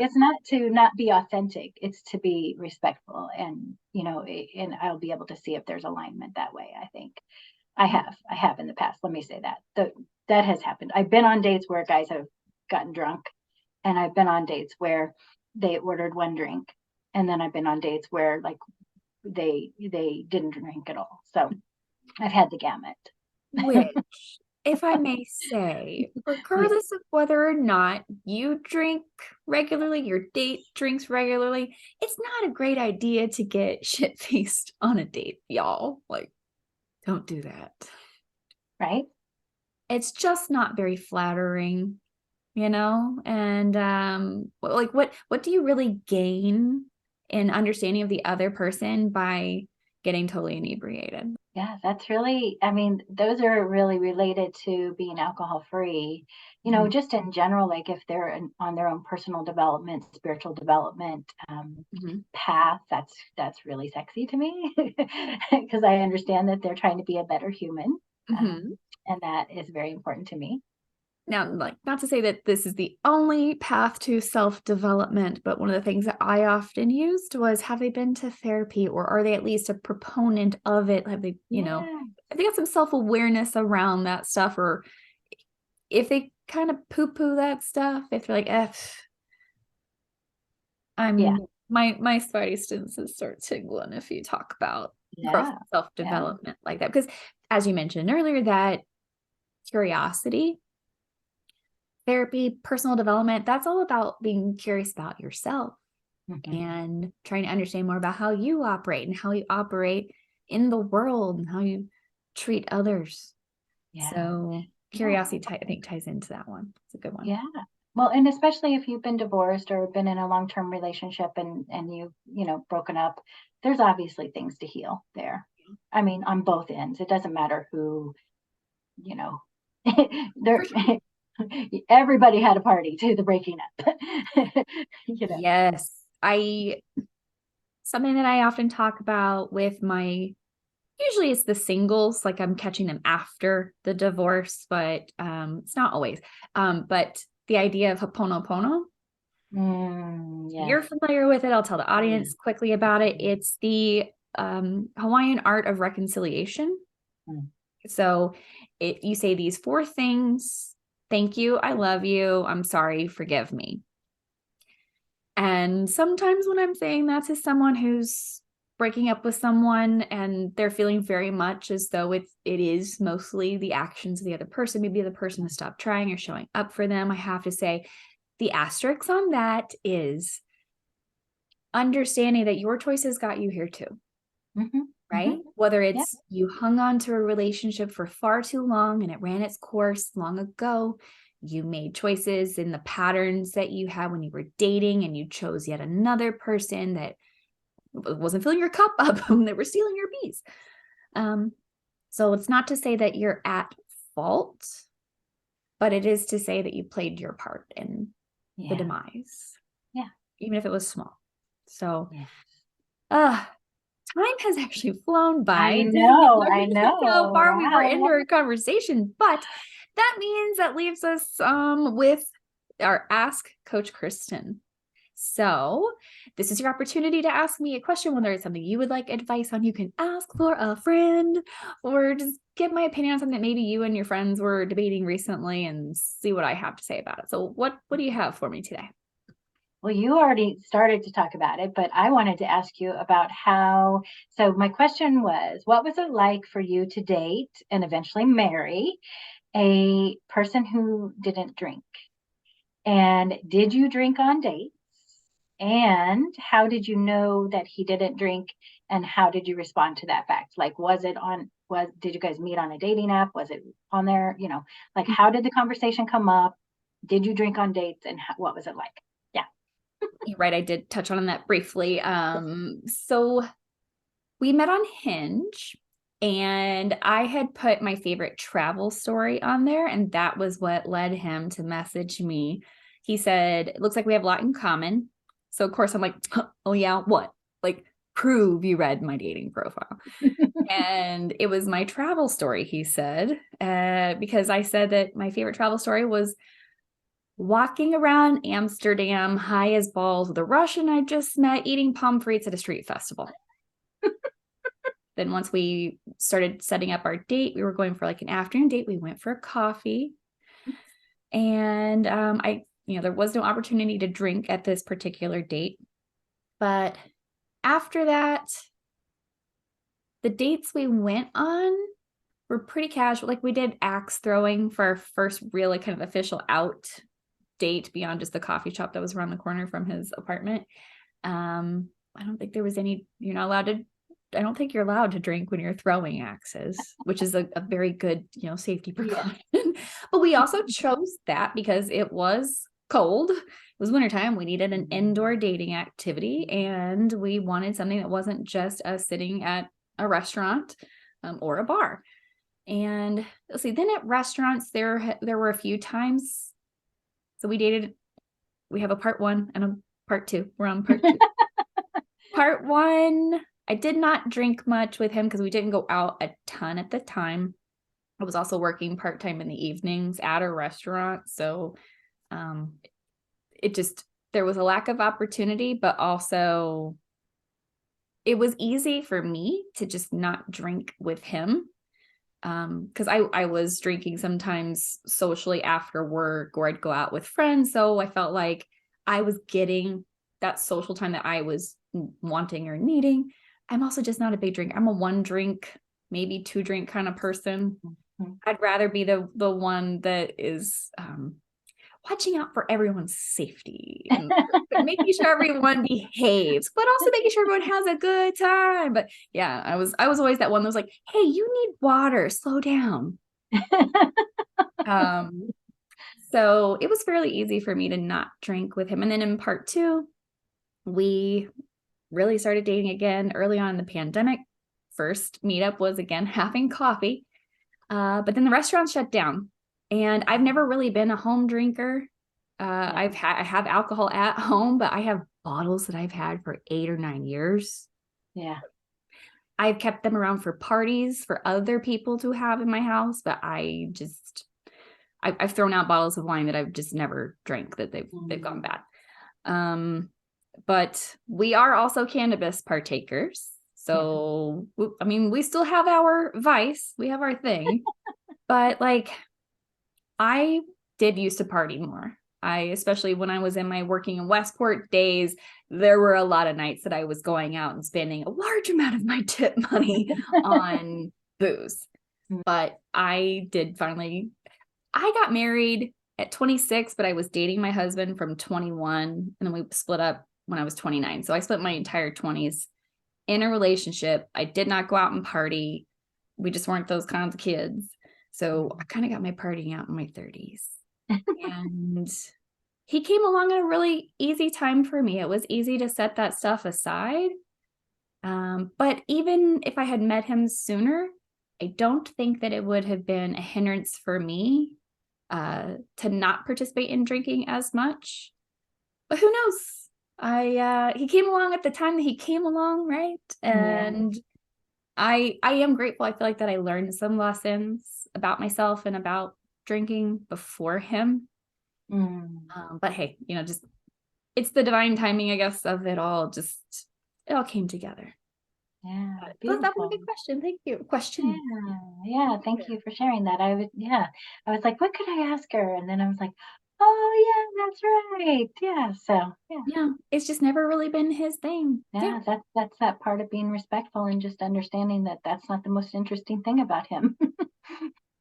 to not be authentic, it's to be respectful. And you know, and I'll be able to see if there's alignment that way. I think I have in the past, let me say that that has happened. I've been on dates where guys have gotten drunk, and I've been on dates where they ordered one drink, and then I've been on dates where like they didn't drink at all. So I've had the gamut. Which, if I may say, regardless of whether or not you drink regularly, your date drinks regularly, it's not a great idea to get shit-faced on a date, y'all. Like, don't do that. Right? It's just not very flattering, you know? And like what do you really gain in understanding of the other person by getting totally inebriated? Yeah, that's really, I mean, those are really related to being alcohol free, you know, just in general, like if they're on their own personal development, spiritual development path, that's really sexy to me because I understand that they're trying to be a better human. And that is very important to me. Now, like, not to say that this is the only path to self-development, but one of the things that I often used was, have they been to therapy, or are they at least a proponent of it? Have they, you know, have they got some self-awareness around that stuff? Or if they kind of poo-poo that stuff, if they're like, my spidey senses start tingling if you talk about growth and self-development like that. Because as you mentioned earlier, that curiosity, therapy, personal development, that's all about being curious about yourself and trying to understand more about how you operate and how you operate in the world and how you treat others. So curiosity, I think, ties into that one. It's a good one. Yeah. Well, and especially if you've been divorced or been in a long-term relationship and you know, broken up, there's obviously things to heal there. I mean, on both ends. It doesn't matter who, you know, there everybody had a party to the breaking up. You know? Yes. Something that I often talk about with usually it's the singles, like I'm catching them after the divorce, but it's not always. But the idea of Ho'oponopono, you're familiar with it. I'll tell the audience quickly about it. It's the Hawaiian art of reconciliation. So you say these 4 things: thank you, I love you, I'm sorry, forgive me. And sometimes when I'm saying that to someone who's breaking up with someone and they're feeling very much as though it is mostly the actions of the other person, maybe the person has stopped trying or showing up for them, I have to say the asterisk on that is understanding that your choices got you here too. Mm-hmm. Right? Mm-hmm. Whether Yeah. it's you hung on to a relationship for far too long and it ran its course long ago, you made choices in the patterns that you had when you were dating and you chose yet another person that wasn't filling your cup up and they were stealing your bees. So it's not to say that you're at fault, but it is to say that you played your part in the demise. Yeah. Even if it was small. So, Yeah. time has actually flown by. I know. I How know. far we were into Wow. our conversation, but that leaves us with our Ask Coach Kristen. So this is your opportunity to ask me a question, whether it's something you would like advice on. You can ask for a friend or just get my opinion on something that maybe you and your friends were debating recently and see what I have to say about it. So what do you have for me today? Well, you already started to talk about it, but I wanted to ask you about so my question was, what was it like for you to date and eventually marry a person who didn't drink? And did you drink on dates? And how did you know that he didn't drink? And how did you respond to that fact? Like, did you guys meet on a dating app? Was it on there? Like, how did the conversation come up? Did you drink on dates? And what was it like? Yeah. You're right. I did touch on that briefly. So we met on Hinge and I had put my favorite travel story on there. And that was what led him to message me. He said, it looks like we have a lot in common. So of course I'm like, oh yeah, what? Like, prove you read my dating profile. And it was my travel story, he said, because I said that my favorite travel story was walking around Amsterdam high as balls with a Russian I just met eating pommes frites at a street festival. Then once we started setting up our date, we were going for like an afternoon date. We went for a coffee. And there was no opportunity to drink at this particular date. But after that, the dates we went on were pretty casual. Like we did axe throwing for our first real like kind of official out date beyond just the coffee shop that was around the corner from his apartment. I don't think there was any, you're not allowed to, I don't think you're allowed to drink when you're throwing axes, which is a very good, safety precaution. Yeah. But we also chose that because it was cold. It was wintertime. We needed an indoor dating activity and we wanted something that wasn't just us sitting at a restaurant or a bar. And let's see, then at restaurants, there were a few times. So we dated, we have a part 1 and a part 2. We're on part 2. Part 1, I did not drink much with him because we didn't go out a ton at the time. I was also working part-time in the evenings at a restaurant. So there was a lack of opportunity, but also it was easy for me to just not drink with him. Because I was drinking sometimes socially after work or I'd go out with friends. So I felt like I was getting that social time that I was wanting or needing. I'm also just not a big drink. I'm a 1 drink, maybe 2 drink kind of person. Mm-hmm. I'd rather be the one that is watching out for everyone's safety and making sure everyone behaves, but also making sure everyone has a good time. But yeah, I was always that one that was like, hey, you need water, slow down. So it was fairly easy for me to not drink with him. And then in part 2, we really started dating again early on in the pandemic. First meetup was again having coffee. But then the restaurant shut down. And I've never really been a home drinker. I have alcohol at home, but I have bottles that I've had for 8 or 9 years. Yeah. I've kept them around for parties for other people to have in my house, but I've thrown out bottles of wine that I've just never drank that they've gone bad. But we are also cannabis partakers. So, I mean, we still have our vice. We have our thing. But like, I did used to party more. Especially when I was in my working in Westport days, there were a lot of nights that I was going out and spending a large amount of my tip money on booze. But I got married at 26, but I was dating my husband from 21, and then we split up when I was 29. So I spent my entire 20s in a relationship. I did not go out and party. We just weren't those kinds of kids. So I kind of got my partying out in my 30s. And he came along at a really easy time for me. It was easy to set that stuff aside. But even if I had met him sooner, I don't think that it would have been a hindrance for me to not participate in drinking as much. But who knows? He came along at the time that he came along, right? And I am grateful. I feel like that I learned some lessons about myself and about drinking before him. But hey, just it's the divine timing, I guess, of it all. Just it all came together. Yeah, So that was a beautiful. good question. Thank you. Yeah, thank you for sharing that. I was like, what could I ask her? And then I was like, oh yeah, that's right. Yeah, so Yeah, it's just never really been his thing. yeah, that's that part of being respectful and just understanding that that's not the most interesting thing about him.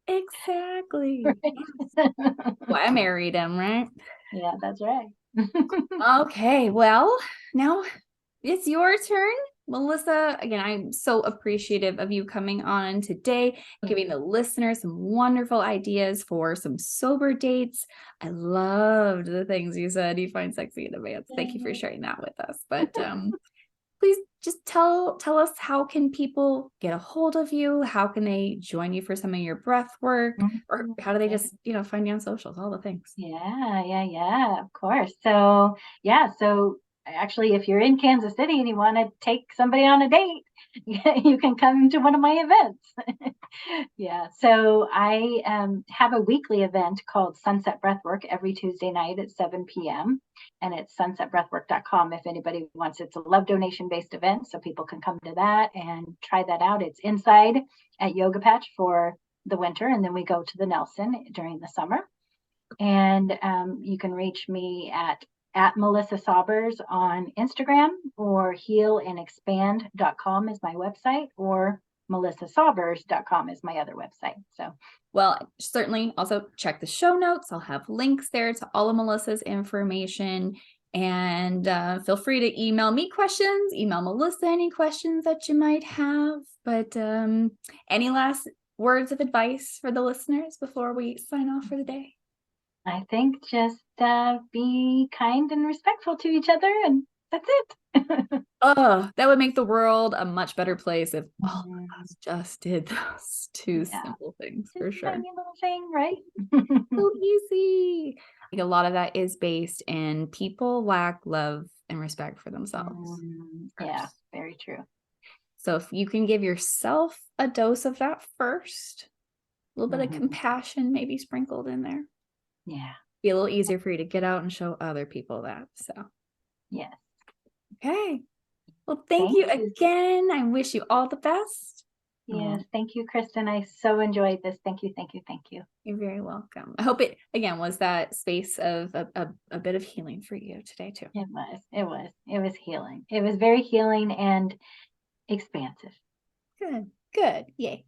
Exactly. Well, I married him, right? Yeah, that's right. Okay, well, now it's your turn. Melissa, again, I'm so appreciative of you coming on today, giving the listeners some wonderful ideas for some sober dates. I loved the things you said you find sexy in advance. Thank you for sharing that with us. But please just tell us, how can people get a hold of you? How can they join you for some of your breath work? Or how do they just, find you on socials, all the things? Yeah, of course. So actually, if you're in Kansas City and you want to take somebody on a date, you can come to one of my events. Yeah, so I have a weekly event called Sunset Breathwork every Tuesday night at 7 p.m. And it's sunsetbreathwork.com if anybody wants. It's a love donation based event, so people can come to that and try that out. It's inside at Yoga Patch for the winter, and then we go to the Nelson during the summer. And you can reach me at Melissa Saubers on Instagram, or healandexpand.com is my website, or melissasaubers.com is my other website. So, well, certainly also check the show notes. I'll have links there to all of Melissa's information. And feel free to email me questions, email Melissa any questions that you might have. But any last words of advice for the listeners before we sign off for the day? I think just be kind and respectful to each other, and that's it. Oh, that would make the world a much better place if all of us just did those two simple things, for sure. Tiny little thing, right? So easy. A lot of that is based in people lack love and respect for themselves. Yeah, very true. So if you can give yourself a dose of that first, a little bit of compassion maybe sprinkled in there. Yeah. Be a little easier for you to get out and show other people that. So, yes. Okay. Well, thank you again. I wish you all the best. Yes. Thank you, Kristen. I so enjoyed this. Thank you. You're very welcome. I hope it, again, was that space of a bit of healing for you today, too. It was healing. It was very healing and expansive. Good. Yay.